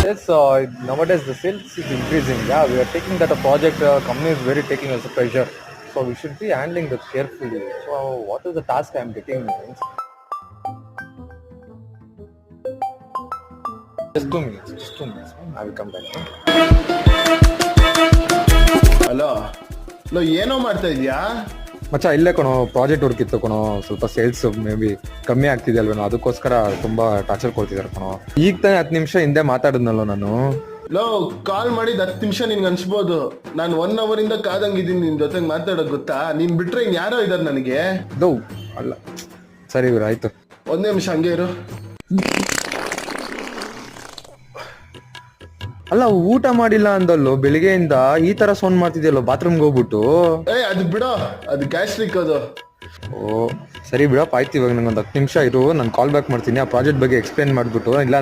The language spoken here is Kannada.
Yes, nowadays the sales is increasing. Yeah, we are taking that a project company is very taking as a pressure. So we should be handling that carefully. So what is the task I am getting? Means just 2 minutes. Just 2 minutes. I will come back. Hello low ಏನೋ ಮಾಡ್ತಾ ಇದೀಯಾ? ಮಚ್ಚ ಇಲ್ಲೇ ಕಣೋ ಪ್ರಾಜೆಕ್ಟ್ ವರ್ಕ್ ಇತ್ತು ಕಣೋ, ಸ್ವಲ್ಪ ಸೇಲ್ಸ್ ಮೇ ಬಿ ಕಮ್ಮಿ ಆಗ್ತಿದೆ ಅಲ್ವೇನೋ, ಅದಕ್ಕೋಸ್ಕರ ತುಂಬಾ ಟಾರ್ಚರ್ ಕೊಡ್ತಿದಾರೆ ಕಣೋ. ಈಗ ತಾನೇ 10 ನಿಮಿಷ ಹಿಂದೆ ಮಾತಾಡಿದ್ನಲ್ಲೋ ನಾನು. ಲೋ ಕಾಲ್ ಮಾಡಿದ 10 ನಿಮಿಷ ನಿನ್ಗೆ ಅನ್ಸ್ಬೋದು, ನಾನು 1 ಅವರ್ ಇಂದ ಕಾದಂಗಿದ್ದೀನಿ ನಿನ್ ಜೊತೆಗೆ ಮಾತಾಡೋಕ್. ಗೊತ್ತಾ, ನೀನ್ ಬಿಟ್ರೆ ಇನ್ ಯಾರೋ ಇದಾರೆ ನನಗೆ. ಅದು ಅಲ್ಲ, ಸರಿ ಇವ್ರು ಆಯ್ತು. 1 ನಿಮಿಷ ಹಂಗೆ ಇರು. ಅಲ್ಲ ಊಟ ಮಾಡಿಲ್ಲ ಅಂದಲ್ಲೋ, ಬೆಳಿಗ್ಗೆಯಿಂದ ಈ ತರ ಸೌಂಡ್ ಮಾಡ್ತಿದ್ಯಲ್ಲೋ ಬಾತ್ರೂಮ್ಗೆ ಹೋಗ್ಬಿಟ್ಟು. ಅದು ಬಿಡೋ, ಅದು ಗ್ಯಾಸ್ಟ್ರಿಕ್ ಅದು. ಓ ಸರಿ ಬಿಡಪ್ಪ, ಆಯ್ತು. ಇವಾಗ ನಂಗೊಂದು 10 ನಿಮಿಷ ಇರು, ನಾನು ಕಾಲ್ ಬ್ಯಾಕ್ ಮಾಡ್ತೀನಿ. ಆ ಪ್ರಾಜೆಕ್ಟ್ ಬಗ್ಗೆ ಎಕ್ಸ್ಪ್ಲೇನ್ ಮಾಡ್ಬಿಟ್ಟು ಇಲ್ಲ